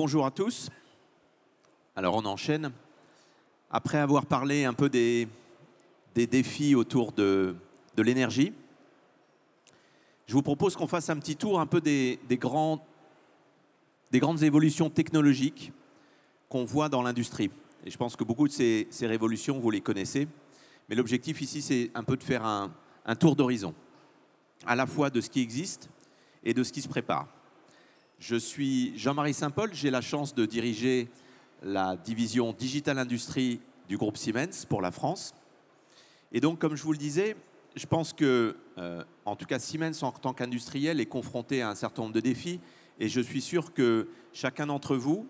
Bonjour à tous. Alors on enchaîne. Après avoir parlé un peu des défis autour de l'énergie, je vous propose qu'on fasse un petit tour un peu des grandes évolutions technologiques qu'on voit dans l'industrie. Et je pense que beaucoup de ces révolutions, vous les connaissez. Mais l'objectif ici, c'est un peu de faire un tour d'horizon, à la fois de ce qui existe et de ce qui se prépare. Je suis Jean-Marie Saint-Paul, j'ai la chance de diriger la division Digital Industrie du groupe Siemens pour la France. Et donc, comme je vous le disais, je pense que, en tout cas, Siemens en tant qu'industriel est confronté à un certain nombre de défis. Et je suis sûr que chacun d'entre vous,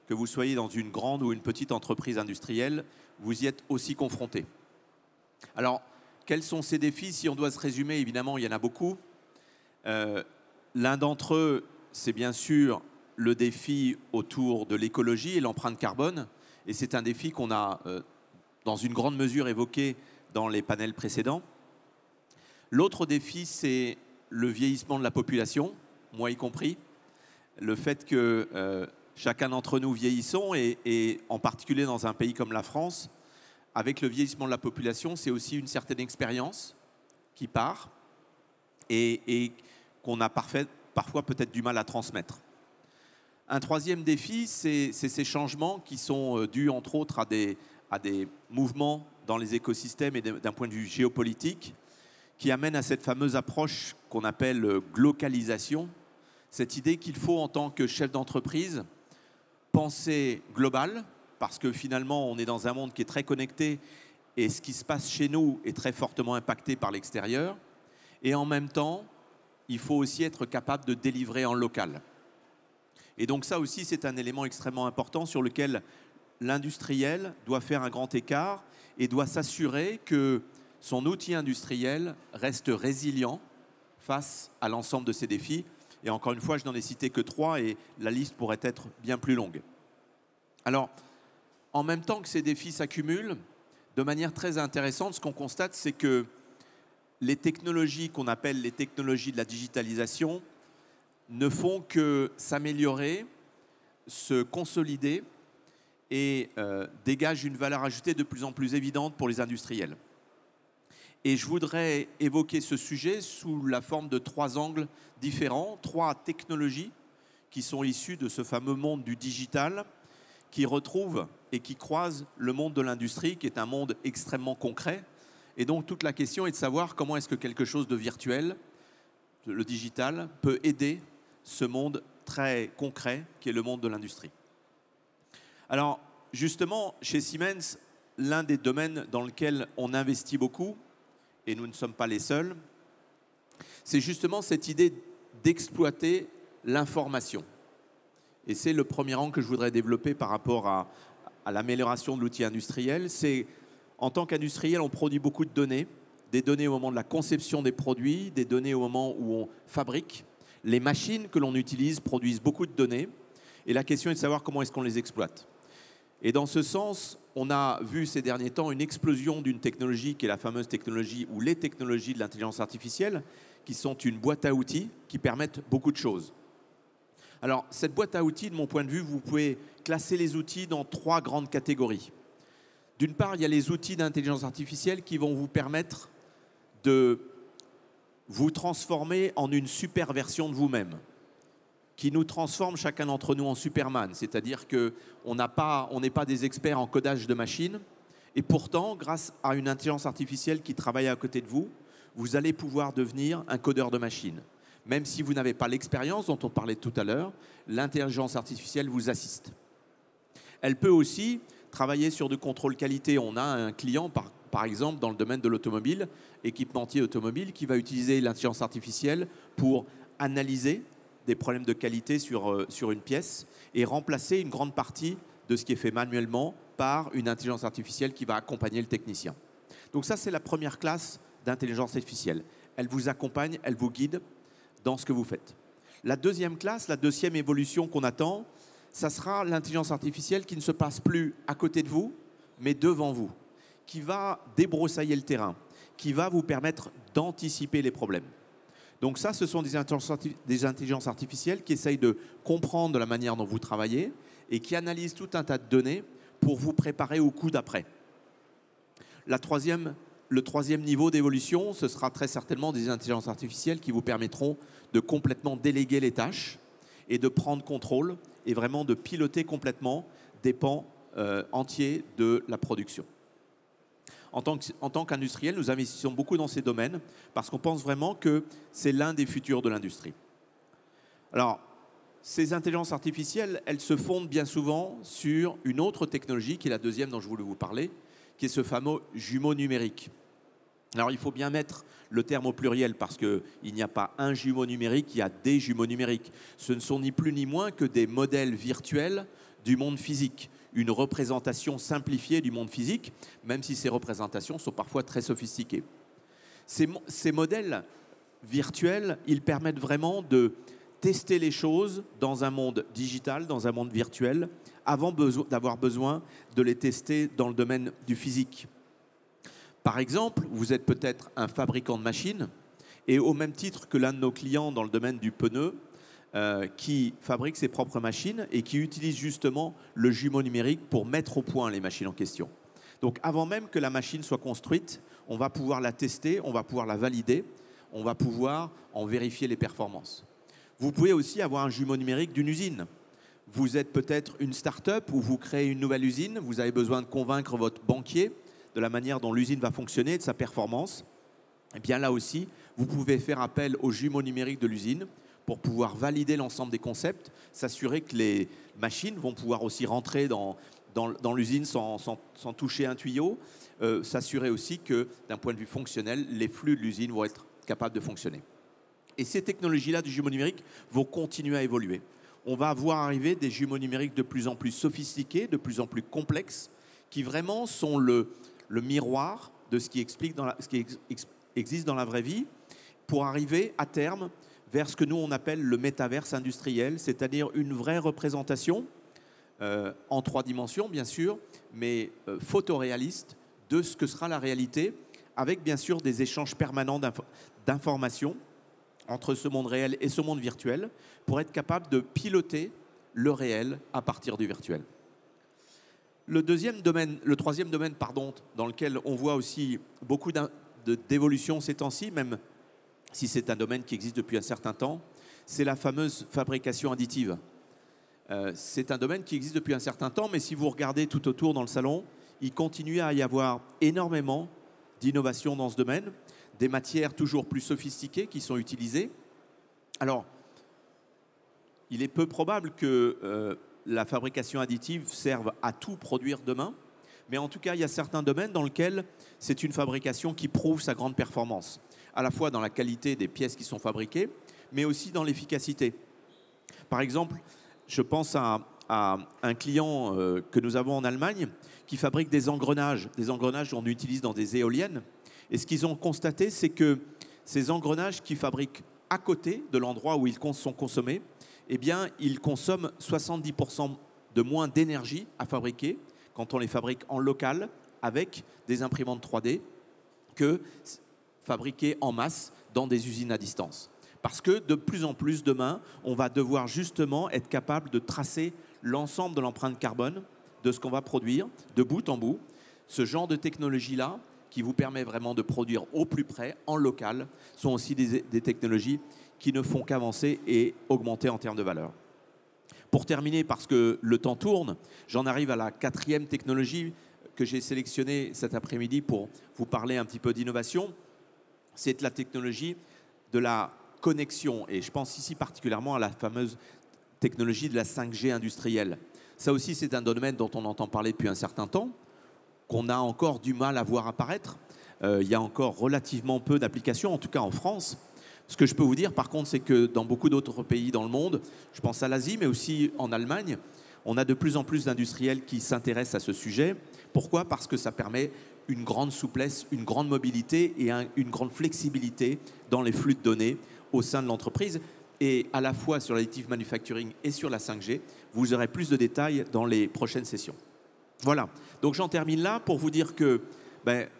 que vous soyez dans une grande ou une petite entreprise industrielle, vous y êtes aussi confronté. Alors, quels sont ces défis? Si on doit se résumer, évidemment, il y en a beaucoup. L'un d'entre eux, c'est bien sûr le défi autour de l'écologie et l'empreinte carbone. Et c'est un défi qu'on a, dans une grande mesure, évoqué dans les panels précédents. L'autre défi, c'est le vieillissement de la population, moi y compris. Le fait que chacun d'entre nous vieillissons, et en particulier dans un pays comme la France, avec le vieillissement de la population, c'est aussi une certaine expérience qui part et qu'on a parfois peut-être du mal à transmettre. Un troisième défi, c'est ces changements qui sont dus, entre autres, à des mouvements dans les écosystèmes et d'un point de vue géopolitique, qui amènent à cette fameuse approche qu'on appelle glocalisation, cette idée qu'il faut, en tant que chef d'entreprise, penser global, parce que finalement, on est dans un monde qui est très connecté et ce qui se passe chez nous est très fortement impacté par l'extérieur. Et en même temps, il faut aussi être capable de délivrer en local. Et donc ça aussi, c'est un élément extrêmement important sur lequel l'industriel doit faire un grand écart et doit s'assurer que son outil industriel reste résilient face à l'ensemble de ces défis. Et encore une fois, je n'en ai cité que 3 et la liste pourrait être bien plus longue. Alors, en même temps que ces défis s'accumulent, de manière très intéressante, ce qu'on constate, c'est que les technologies qu'on appelle les technologies de la digitalisation ne font que s'améliorer, se consolider et dégagent une valeur ajoutée de plus en plus évidente pour les industriels. Et je voudrais évoquer ce sujet sous la forme de 3 angles différents, 3 technologies qui sont issues de ce fameux monde du digital, qui retrouvent et qui croisent le monde de l'industrie, qui est un monde extrêmement concret. Et donc toute la question est de savoir comment est-ce que quelque chose de virtuel, le digital, peut aider ce monde très concret qui est le monde de l'industrie. Alors justement, chez Siemens, l'un des domaines dans lequel on investit beaucoup, et nous ne sommes pas les seuls, c'est justement cette idée d'exploiter l'information. Et c'est le premier angle que je voudrais développer par rapport à l'amélioration de l'outil industriel. C'est, en tant qu'industriel, on produit beaucoup de données, des données au moment de la conception des produits, des données au moment où on fabrique. Les machines que l'on utilise produisent beaucoup de données. Et la question est de savoir comment est-ce qu'on les exploite. Et dans ce sens, on a vu ces derniers temps une explosion d'une technologie qui est la fameuse technologie ou les technologies de l'intelligence artificielle, qui sont une boîte à outils qui permettent beaucoup de choses. Alors, cette boîte à outils, de mon point de vue, vous pouvez classer les outils dans 3 grandes catégories. D'une part, il y a les outils d'intelligence artificielle qui vont vous permettre de vous transformer en une super version de vous-même, qui nous transforme chacun d'entre nous en Superman. C'est-à-dire qu'on n'est pas des experts en codage de machines, et pourtant, grâce à une intelligence artificielle qui travaille à côté de vous, vous allez pouvoir devenir un codeur de machines. Même si vous n'avez pas l'expérience dont on parlait tout à l'heure, l'intelligence artificielle vous assiste. Elle peut aussi travailler sur du contrôle qualité. On a un client, par exemple, dans le domaine de l'automobile, équipementier automobile, qui va utiliser l'intelligence artificielle pour analyser des problèmes de qualité sur une pièce et remplacer une grande partie de ce qui est fait manuellement par une intelligence artificielle qui va accompagner le technicien. Donc ça, c'est la première classe d'intelligence artificielle. Elle vous accompagne, elle vous guide dans ce que vous faites. La deuxième classe, la deuxième évolution qu'on attend, ça sera l'intelligence artificielle qui ne se passe plus à côté de vous, mais devant vous, qui va débroussailler le terrain, qui va vous permettre d'anticiper les problèmes. Donc ça, ce sont des intelligences artificielles qui essayent de comprendre la manière dont vous travaillez et qui analysent tout un tas de données pour vous préparer au coup d'après. Le troisième niveau d'évolution, ce sera très certainement des intelligences artificielles qui vous permettront de complètement déléguer les tâches et de prendre contrôle et vraiment de piloter complètement des pans entiers de la production. En tant qu'industriel, nous investissons beaucoup dans ces domaines parce qu'on pense vraiment que c'est l'un des futurs de l'industrie. Alors, ces intelligences artificielles, elles se fondent bien souvent sur une autre technologie qui est la deuxième dont je voulais vous parler, qui est ce fameux jumeau numérique. Alors, il faut bien mettre le terme au pluriel parce qu'il n'y a pas un jumeau numérique, il y a des jumeaux numériques. Ce ne sont ni plus ni moins que des modèles virtuels du monde physique, une représentation simplifiée du monde physique, même si ces représentations sont parfois très sophistiquées. Ces modèles virtuels, ils permettent vraiment de tester les choses dans un monde digital, dans un monde virtuel, avant d'avoir besoin de les tester dans le domaine du physique. Par exemple, vous êtes peut-être un fabricant de machines et au même titre que l'un de nos clients dans le domaine du pneu, qui fabrique ses propres machines et qui utilise justement le jumeau numérique pour mettre au point les machines en question. Donc avant même que la machine soit construite, on va pouvoir la tester, on va pouvoir la valider, on va pouvoir en vérifier les performances. Vous pouvez aussi avoir un jumeau numérique d'une usine. Vous êtes peut-être une start-up où vous créez une nouvelle usine, vous avez besoin de convaincre votre banquier de la manière dont l'usine va fonctionner, de sa performance. Et bien là aussi, vous pouvez faire appel au jumeau numérique de l'usine pour pouvoir valider l'ensemble des concepts, s'assurer que les machines vont pouvoir aussi rentrer dans l'usine sans toucher un tuyau, s'assurer aussi que d'un point de vue fonctionnel, les flux de l'usine vont être capables de fonctionner. Et ces technologies-là du jumeau numérique vont continuer à évoluer. On va voir arriver des jumeaux numériques de plus en plus sophistiqués, de plus en plus complexes, qui vraiment sont le miroir de ce qui existe dans la vraie vie, pour arriver à terme vers ce que nous on appelle le métaverse industriel, c'est-à-dire une vraie représentation en 3 dimensions bien sûr, mais photoréaliste de ce que sera la réalité, avec bien sûr des échanges permanents d'informations entre ce monde réel et ce monde virtuel, pour être capable de piloter le réel à partir du virtuel. Le troisième domaine, dans lequel on voit aussi beaucoup d'évolution ces temps-ci, même si c'est un domaine qui existe depuis un certain temps, c'est la fameuse fabrication additive. C'est un domaine qui existe depuis un certain temps, mais si vous regardez tout autour dans le salon, il continue à y avoir énormément d'innovations dans ce domaine, des matières toujours plus sophistiquées qui sont utilisées. Alors, il est peu probable que la fabrication additive serve à tout produire demain, mais en tout cas, il y a certains domaines dans lesquels c'est une fabrication qui prouve sa grande performance, à la fois dans la qualité des pièces qui sont fabriquées, mais aussi dans l'efficacité. Par exemple, je pense à un client que nous avons en Allemagne qui fabrique des engrenages qu'on utilise dans des éoliennes. Et ce qu'ils ont constaté, c'est que ces engrenages qu'ils fabriquent à côté de l'endroit où ils sont consommés, eh bien, ils consomment 70% de moins d'énergie à fabriquer quand on les fabrique en local avec des imprimantes 3D que fabriquées en masse dans des usines à distance. Parce que de plus en plus demain, on va devoir justement être capable de tracer l'ensemble de l'empreinte carbone de ce qu'on va produire de bout en bout. Ce genre de technologie-là, qui vous permet vraiment de produire au plus près, en local, sont aussi des technologies qui ne font qu'avancer et augmenter en termes de valeur. Pour terminer, parce que le temps tourne, j'en arrive à la 4e technologie que j'ai sélectionnée cet après-midi pour vous parler un petit peu d'innovation. C'est la technologie de la connexion. Et je pense ici particulièrement à la fameuse technologie de la 5G industrielle. Ça aussi, c'est un domaine dont on entend parler depuis un certain temps, qu'on a encore du mal à voir apparaître. Il y a encore relativement peu d'applications, en tout cas en France. Ce que je peux vous dire, par contre, c'est que dans beaucoup d'autres pays dans le monde, je pense à l'Asie, mais aussi en Allemagne, on a de plus en plus d'industriels qui s'intéressent à ce sujet. Pourquoi ? Parce que ça permet une grande souplesse, une grande mobilité et une grande flexibilité dans les flux de données au sein de l'entreprise. Et à la fois sur l'additive manufacturing et sur la 5G, vous aurez plus de détails dans les prochaines sessions. Voilà, donc j'en termine là pour vous dire que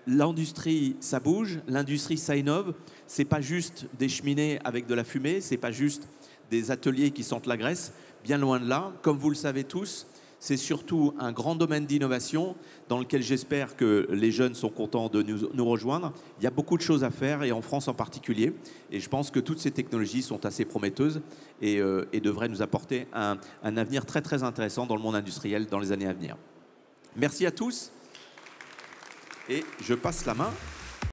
l'industrie, ça bouge, l'industrie, ça innove. Ce n'est pas juste des cheminées avec de la fumée, ce n'est pas juste des ateliers qui sentent la graisse, bien loin de là. Comme vous le savez tous, c'est surtout un grand domaine d'innovation dans lequel j'espère que les jeunes sont contents de nous rejoindre. Il y a beaucoup de choses à faire, et en France en particulier. Et je pense que toutes ces technologies sont assez prometteuses et devraient nous apporter un avenir très très intéressant dans le monde industriel dans les années à venir. Merci à tous. Et je passe la main